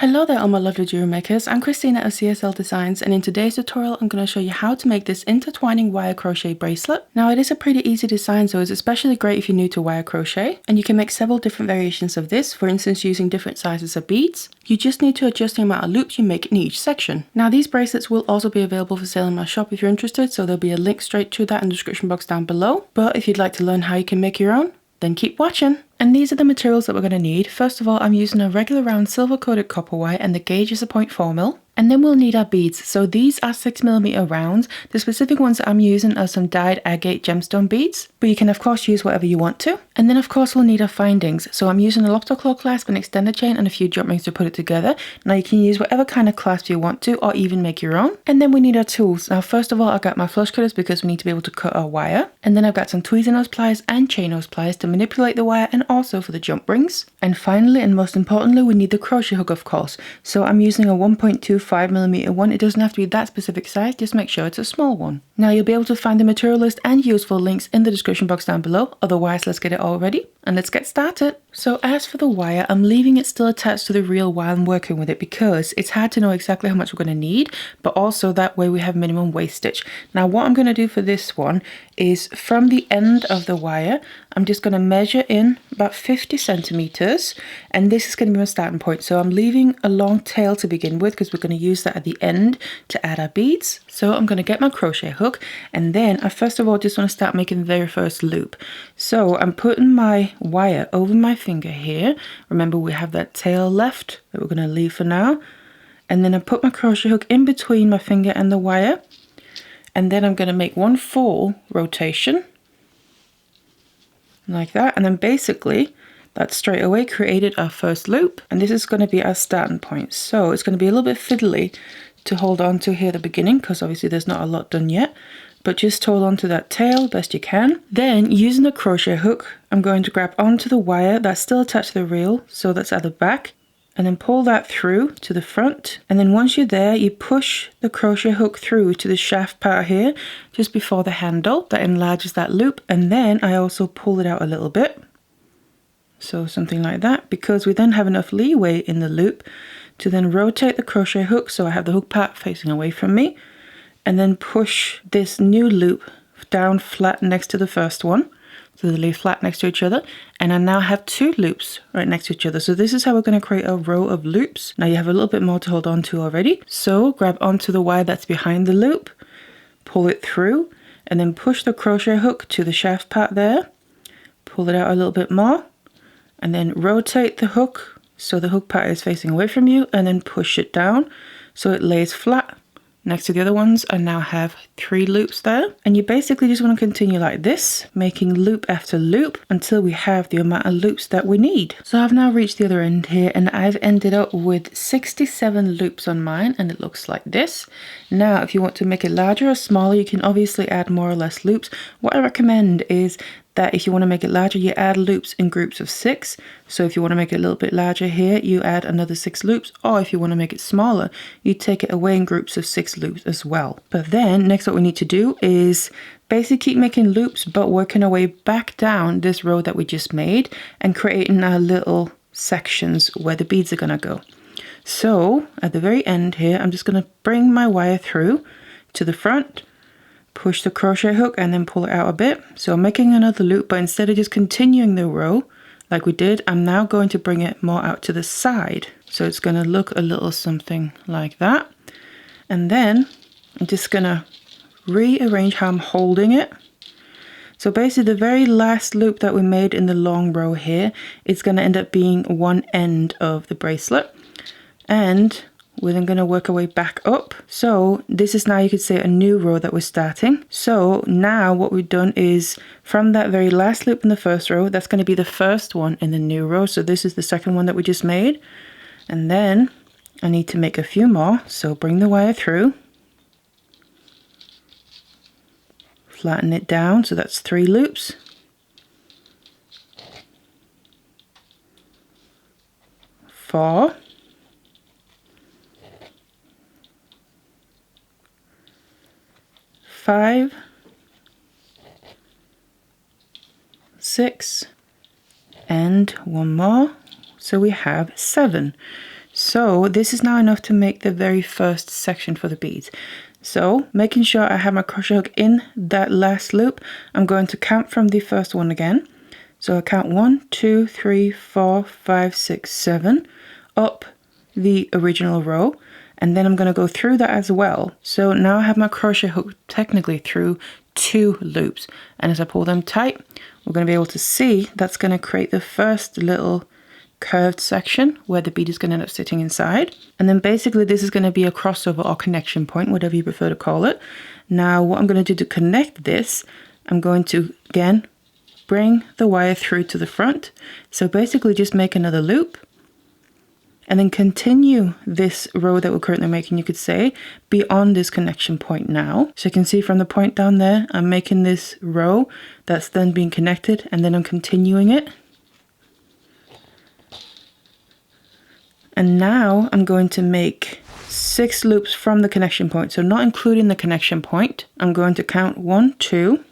Hello there all my lovely jewelry makers, I'm Christina of CSLdesigns, and in today's tutorial I'm going to show you how to make this intertwining wire crochet bracelet. Now it is a pretty easy design, so it's especially great if you're new to wire crochet, and you can make several different variations of this, for instance using different sizes of beads. You just need to adjust the amount of loops you make in each section. Now these bracelets will also be available for sale in my shop if you're interested, so there'll be a link straight to that in the description box down below. But if you'd like to learn how you can make your own, then keep watching. And these are the materials that we're going to need. First of all, I'm using a regular round silver coated copper wire and the gauge is a 0.4mm. And then we'll need our beads. So these are 6mm rounds. The specific ones that I'm using are some dyed agate gemstone beads, but you can of course use whatever you want to. And then of course we'll need our findings. So I'm using a lobster claw clasp, an extended chain and a few jump rings to put it together. Now you can use whatever kind of clasp you want to, or even make your own. And then we need our tools. Now first of all, I've got my flush cutters because we need to be able to cut our wire. And then I've got some tweezer nose pliers and chain nose pliers to manipulate the wire and also for the jump rings. And finally, and most importantly, we need the crochet hook of course. So I'm using a 1.25mm one. It doesn't have to be that specific size, just make sure it's a small one. Now you'll be able to find the material list and useful links in the description box down below. Otherwise, let's get it all ready and let's get started. So as for the wire, I'm leaving it still attached to the reel while I'm working with it because it's hard to know exactly how much we're going to need, but also that way we have minimum waist stitch. Now what I'm going to do for this one is from the end of the wire, I'm just going to measure in about 50 centimeters, and this is going to be my starting point. So I'm leaving a long tail to begin with because we're going to use that at the end to add our beads. So I'm going to get my crochet hook, and then I first of all just want to start making the very first loop. So I'm putting my wire over my finger here. Remember, we have that tail left that we're going to leave for now. And then I put my crochet hook in between my finger and the wire, and then I'm going to make one full rotation like that, and then basically that straight away created our first loop, and this is going to be our starting point. So it's going to be a little bit fiddly to hold on to here at the beginning because obviously there's not a lot done yet, but just hold on to that tail best you can. Then using the crochet hook, I'm going to grab onto the wire that's still attached to the reel, so that's at the back, and then pull that through to the front. And then once you're there, you push the crochet hook through to the shaft part here just before the handle that enlarges that loop, and then I also pull it out a little bit, so something like that, because we then have enough leeway in the loop to then rotate the crochet hook so I have the hook part facing away from me, and then push this new loop down flat next to the first one. So they lay flat next to each other, and I now have two loops right next to each other. So this is how we're going to create a row of loops. Now you have a little bit more to hold on to already. So grab onto the wire that's behind the loop, pull it through, and then push the crochet hook to the shaft part there. Pull it out a little bit more, and then rotate the hook so the hook part is facing away from you, and then push it down so it lays flat next to the other ones. I now have 3 loops there, and you basically just want to continue like this, making loop after loop until we have the amount of loops that we need. So I've now reached the other end here, and I've ended up with 67 loops on mine, and it looks like this. Now if you want to make it larger or smaller, you can obviously add more or less loops. What I recommend is that if you want to make it larger, you add loops in groups of 6. So if you want to make it a little bit larger here, you add another 6 loops, or if you want to make it smaller, you take it away in groups of 6 loops as well. But then next what we need to do is basically keep making loops, but working our way back down this row that we just made and creating our little sections where the beads are going to go. So at the very end here, I'm just going to bring my wire through to the front, push the crochet hook, and then pull it out a bit. So I'm making another loop, but instead of just continuing the row like we did, I'm now going to bring it more out to the side. So it's going to look a little something like that. And then I'm just going to rearrange how I'm holding it. So basically the very last loop that we made in the long row here is going to end up being one end of the bracelet, and we're then going to work our way back up. So this is now, you could say, a new row that we're starting. So now what we've done is from that very last loop in the first row, that's going to be the first one in the new row. So this is the second one that we just made. And then I need to make a few more. So bring the wire through, flatten it down. So that's 3 loops. 4. 5, 6, and one more. So we have 7. So this is now enough to make the very first section for the beads. So making sure I have my crochet hook in that last loop, I'm going to count from the first one again. So I count 1, 2, 3, 4, 5, 6, 7 up the original row, and then I'm going to go through that as well. So now I have my crochet hook technically through 2 loops, and as I pull them tight, we're going to be able to see that's going to create the first little curved section where the bead is going to end up sitting inside. And then basically this is going to be a crossover or connection point, whatever you prefer to call it. Now what I'm going to do to connect this, I'm going to again bring the wire through to the front. So basically just make another loop and then continue this row that we're currently making, you could say, beyond this connection point now. So you can see from the point down there, I'm making this row that's then being connected, and then I'm continuing it. And now I'm going to make 6 loops from the connection point. So not including the connection point, I'm going to count 1, 2,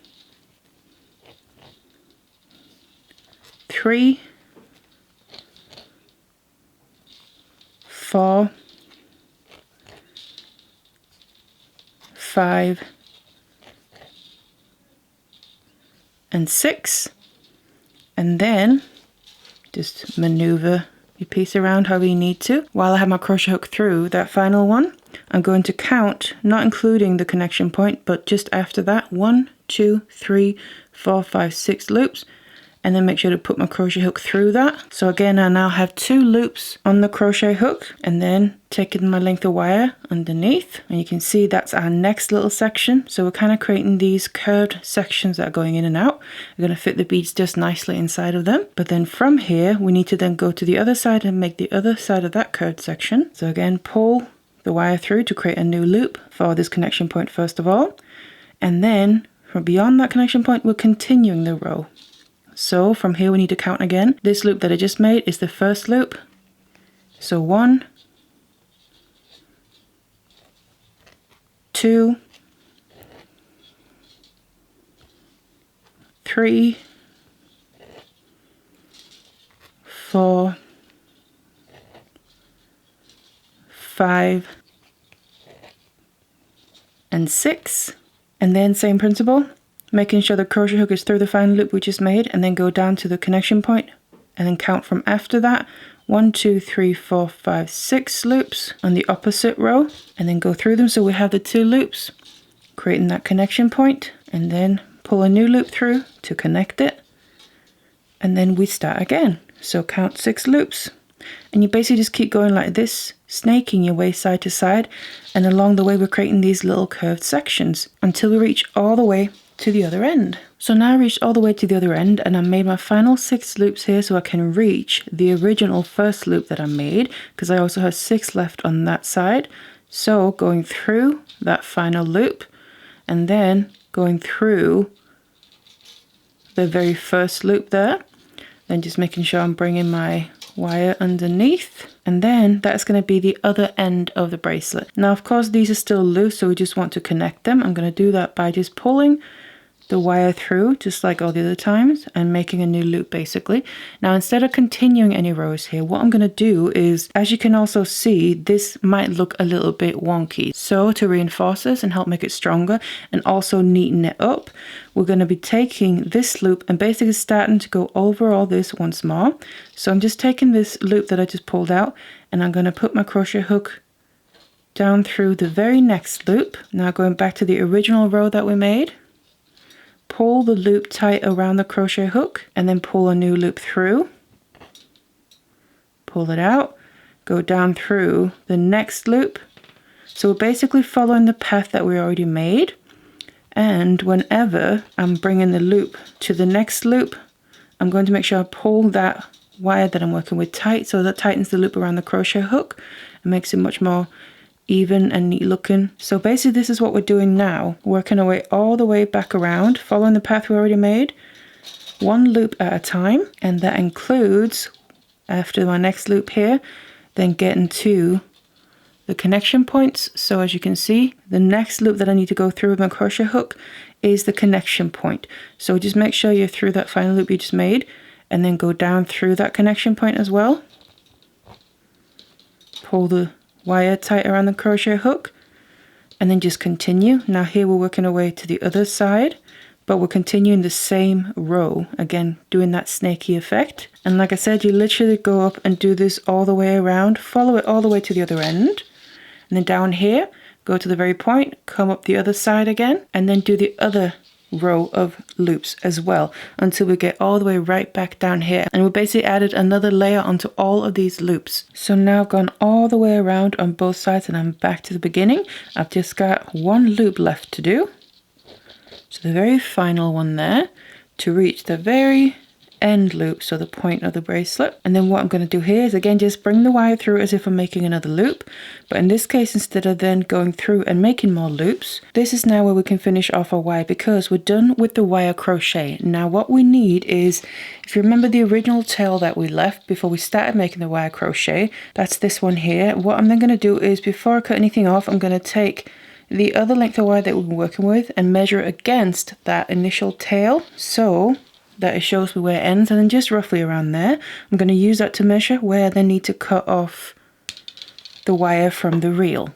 3, 4, 5, and 6. And then just maneuver your piece around however you need to. While I have my crochet hook through that final one, I'm going to count, not including the connection point, but just after that, 1, 2, 3, 4, 5, 6 loops, and then make sure to put my crochet hook through that. So again, I now have 2 loops on the crochet hook, and then taking my length of wire underneath, and you can see that's our next little section. So we're kind of creating these curved sections that are going in and out. We're going to fit the beads just nicely inside of them. But then from here, we need to then go to the other side and make the other side of that curved section. So again, pull the wire through to create a new loop for this connection point first of all. And then from beyond that connection point, we're continuing the row. So from here we need to count again. This loop that I just made is the first loop. So 1, 2, 3, 4, 5, and 6. And then same principle. Making sure the crochet hook is through the final loop we just made, and then go down to the connection point and then count from after that. 1, 2, 3, 4, 5, 6 loops on the opposite row, and then go through them so we have the 2 loops, creating that connection point, and then pull a new loop through to connect it, and then we start again. So count 6 loops, and you basically just keep going like this, snaking your way side to side, and along the way we're creating these little curved sections until we reach all the way to the other end. So now I reached all the way to the other end, and I made my final 6 loops here so I can reach the original first loop that I made, because I also have 6 left on that side. So going through that final loop and then going through the very first loop there, then just making sure I'm bringing my wire underneath, and then that's going to be the other end of the bracelet. Now of course these are still loose, so we just want to connect them. I'm going to do that by just pulling the wire through just like all the other times and making a new loop basically. Now instead of continuing any rows here, what I'm going to do is, as you can also see, this might look a little bit wonky. So to reinforce this and help make it stronger and also neaten it up, we're going to be taking this loop and basically starting to go over all this once more. So I'm just taking this loop that I just pulled out, and I'm going to put my crochet hook down through the very next loop. Now going back to the original row that we made, pull the loop tight around the crochet hook, and then pull a new loop through, pull it out, go down through the next loop. So we're basically following the path that we already made, and whenever I'm bringing the loop to the next loop, I'm going to make sure I pull that wire that I'm working with tight, so that tightens the loop around the crochet hook and makes it much more even and neat looking. So basically this is what we're doing now, working our way all the way back around, following the path we already made, 1 loop at a time, and that includes, after my next loop here, then getting to the connection points. So as you can see, the next loop that I need to go through with my crochet hook is the connection point. So just make sure you're through that final loop you just made, and then go down through that connection point as well. pull the wire tight around the crochet hook, and then just continue. Now here we're working our way to the other side, but we're continuing the same row, again doing that snaky effect. And like I said, you literally go up and do this all the way around, follow it all the way to the other end, and then down here go to the very point, come up the other side again, and then do the other row of loops as well until we get all the way right back down here. And we basically added another layer onto all of these loops. So now I've gone all the way around on both sides and I'm back to the beginning. I've just got one loop left to do. So the very final one there to reach the very end loop, so the point of the bracelet. And then what I'm going to do here is again just bring the wire through as if I'm making another loop, but in this case, instead of then going through and making more loops, this is now where we can finish off our wire because we're done with the wire crochet. Now what we need is, if you remember the original tail that we left before we started making the wire crochet, that's this one here. What I'm then going to do is, before I cut anything off, I'm going to take the other length of wire that we've been working with and measure against that initial tail, so that it shows me where it ends, and then just roughly around there. I'm going to use that to measure where I then need to cut off the wire from the reel.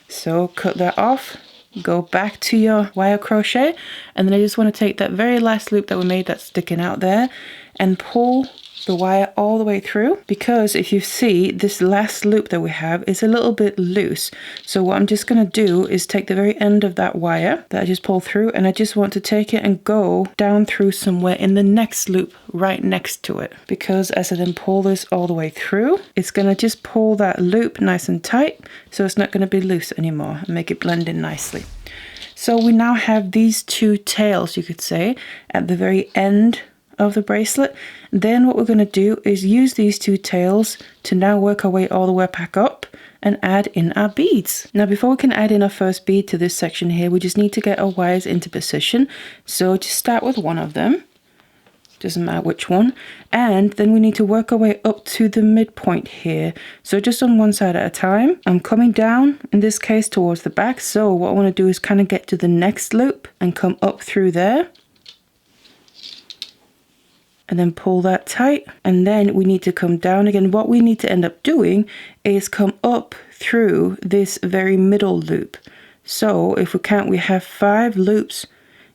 So cut that off, go back to your wire crochet, and then I just want to take that very last loop that we made that's sticking out there and pull the wire all the way through, because if you see, this last loop that we have is a little bit loose. So what I'm just going to do is take the very end of that wire that I just pulled through, and I just want to take it and go down through somewhere in the next loop right next to it, because as I then pull this all the way through, it's going to just pull that loop nice and tight, so it's not going to be loose anymore, and make it blend in nicely. So we now have these two tails, you could say, at the very end of the bracelet. Then what we're going to do is use these two tails to now work our way all the way back up and add in our beads. Now before we can add in our first bead to this section here, we just need to get our wires into position. So just start with one of them, doesn't matter which one, and then we need to work our way up to the midpoint here. So just on one side at a time. I'm coming down, in this case towards the back, so what I want to do is kind of get to the next loop and come up through there, and then pull that tight, and then we need to come down again. What we need to end up doing is come up through this very middle loop. So if we count, we have 5 loops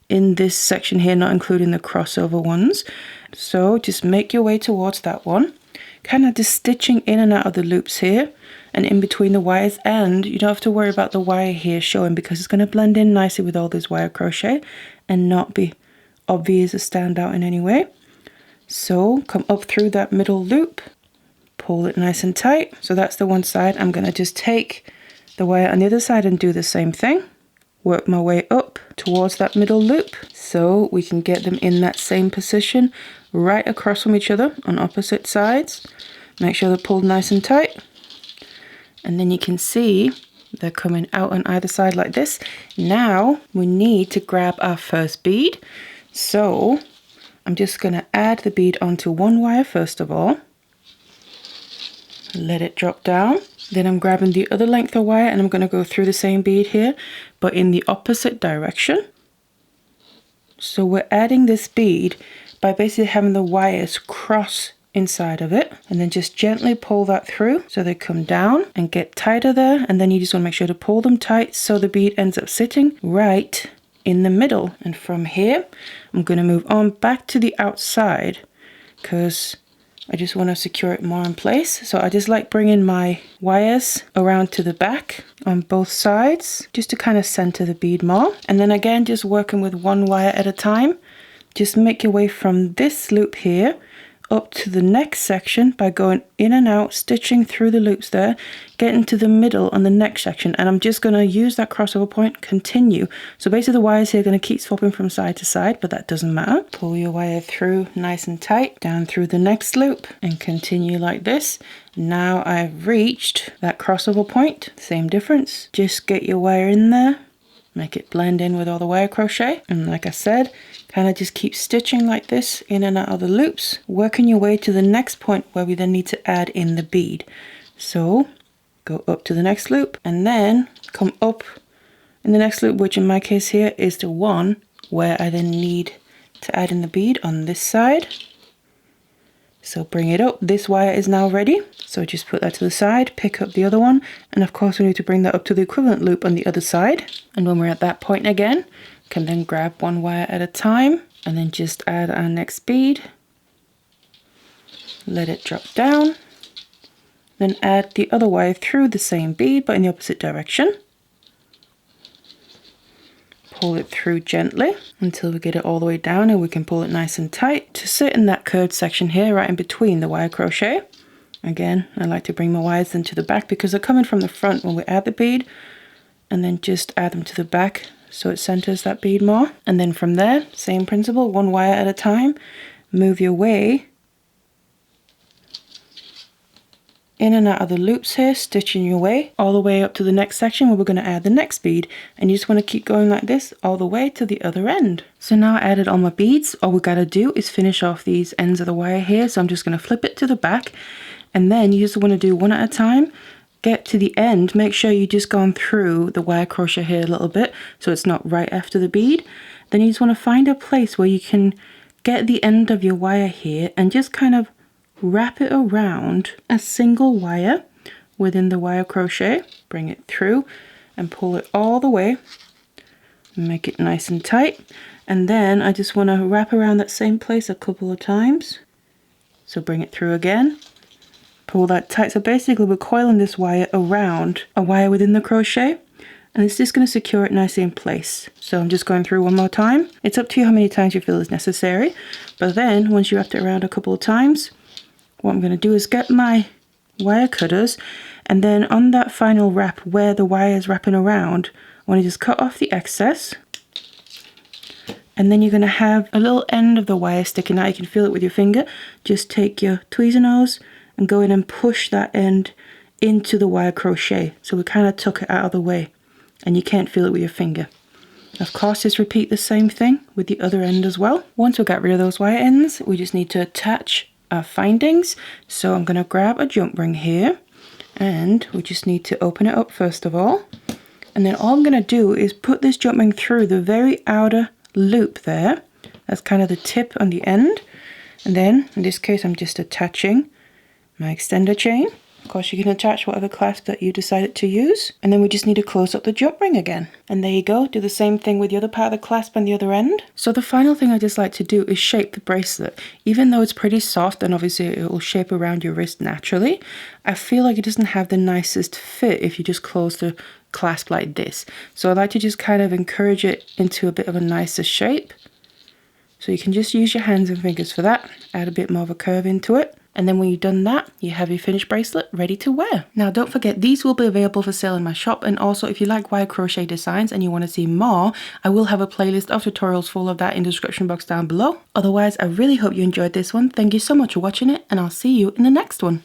in this section here, not including the crossover ones. So just make your way towards that one, kind of just stitching in and out of the loops here and in between the wires, and you don't have to worry about the wire here showing because it's going to blend in nicely with all this wire crochet and not be obvious or stand out in any way. So come up through that middle loop, pull it nice and tight. So that's the one side. I'm going to just take the wire on the other side and do the same thing. Work my way up towards that middle loop so we can get them in that same position right across from each other on opposite sides. Make sure they're pulled nice and tight. And then you can see they're coming out on either side like this. Now we need to grab our first bead. So I'm just going to add the bead onto one wire first of all. Let it drop down. Then I'm grabbing the other length of wire and I'm going to go through the same bead here, but in the opposite direction. So we're adding this bead by basically having the wires cross inside of it, and then just gently pull that through so they come down and get tighter there. And then you just want to make sure to pull them tight so the bead ends up sitting right in the middle. And from here I'm going to move on back to the outside because I just want to secure it more in place. So I just like bringing my wires around to the back on both sides just to kind of center the bead more. And then again, just working with one wire at a time. Just make your way from this loop here up to the next section by going in and out, stitching through the loops there, getting to the middle on the next section. And I'm just going to use that crossover point, continue. So basically the wires here are going to keep swapping from side to side, but that doesn't matter. Pull your wire through nice and tight, down through the next loop and continue like this. Now I've reached that crossover point, same difference. Just get your wire in there, make it blend in with all the wire crochet. And like I said, kind of just keep stitching like this in and out of the loops, working your way to the next point where we then need to add in the bead. So go up to the next loop and then come up in the next loop, which in my case here is the one where I then need to add in the bead on this side. So bring it up. This wire is now ready. So just put that to the side, pick up the other one. And of course we need to bring that up to the equivalent loop on the other side. And when we're at that point again, can then grab one wire at a time and then just add our next bead. Let it drop down. Then add the other wire through the same bead but in the opposite direction. Pull it through gently until we get it all the way down, and we can pull it nice and tight to sit in that curved section here right in between the wire crochet. Again, I like to bring my wires into the back because they're coming from the front when we add the bead, and then just add them to the back so it centers that bead more. And then from there, same principle, one wire at a time, move your way in and out of the loops here, stitching your way all the way up to the next section where we're going to add the next bead. And you just want to keep going like this all the way to the other end. So now I added all my beads. All we got to do is finish off these ends of the wire here. So I'm just going to flip it to the back, and then you just want to do one at a time. Get to the end, make sure you just gone through the wire crochet here a little bit so it's not right after the bead. Then you just want to find a place where you can get the end of your wire here and just kind of wrap it around a single wire within the wire crochet. Bring it through and pull it all the way. Make it nice and tight. And then I just want to wrap around that same place a couple of times. So bring it through again. Pull that tight. So basically we're coiling this wire around a wire within the crochet, and it's just going to secure it nicely in place. So I'm just going through one more time. It's up to you how many times you feel is necessary. But then once you wrapped it around a couple of times, what I'm going to do is get my wire cutters, and then on that final wrap where the wire is wrapping around, I want to just cut off the excess. And then you're going to have a little end of the wire sticking out. You can feel it with your finger. Just take your Tweezernose and go in and push that end into the wire crochet. So we kind of took it out of the way, and you can't feel it with your finger. Of course, just repeat the same thing with the other end as well. Once we got rid of those wire ends, we just need to attach our findings. So I'm going to grab a jump ring here, and we just need to open it up first of all. And then all I'm going to do is put this jump ring through the very outer loop there. That's kind of the tip on the end. And then in this case, I'm just attaching my extender chain. Of course, you can attach whatever clasp that you decided to use. And then we just need to close up the jump ring again. And there you go. Do the same thing with the other part of the clasp on the other end. So the final thing I just like to do is shape the bracelet. Even though it's pretty soft and obviously it will shape around your wrist naturally, I feel like it doesn't have the nicest fit if you just close the clasp like this. So I like to just kind of encourage it into a bit of a nicer shape. So you can just use your hands and fingers for that. Add a bit more of a curve into it. And then when you've done that, you have your finished bracelet ready to wear. Now don't forget, these will be available for sale in my shop. And also if you like wire crochet designs and you want to see more, I will have a playlist of tutorials full of that in the description box down below. Otherwise, I really hope you enjoyed this one. Thank you so much for watching it, and I'll see you in the next one.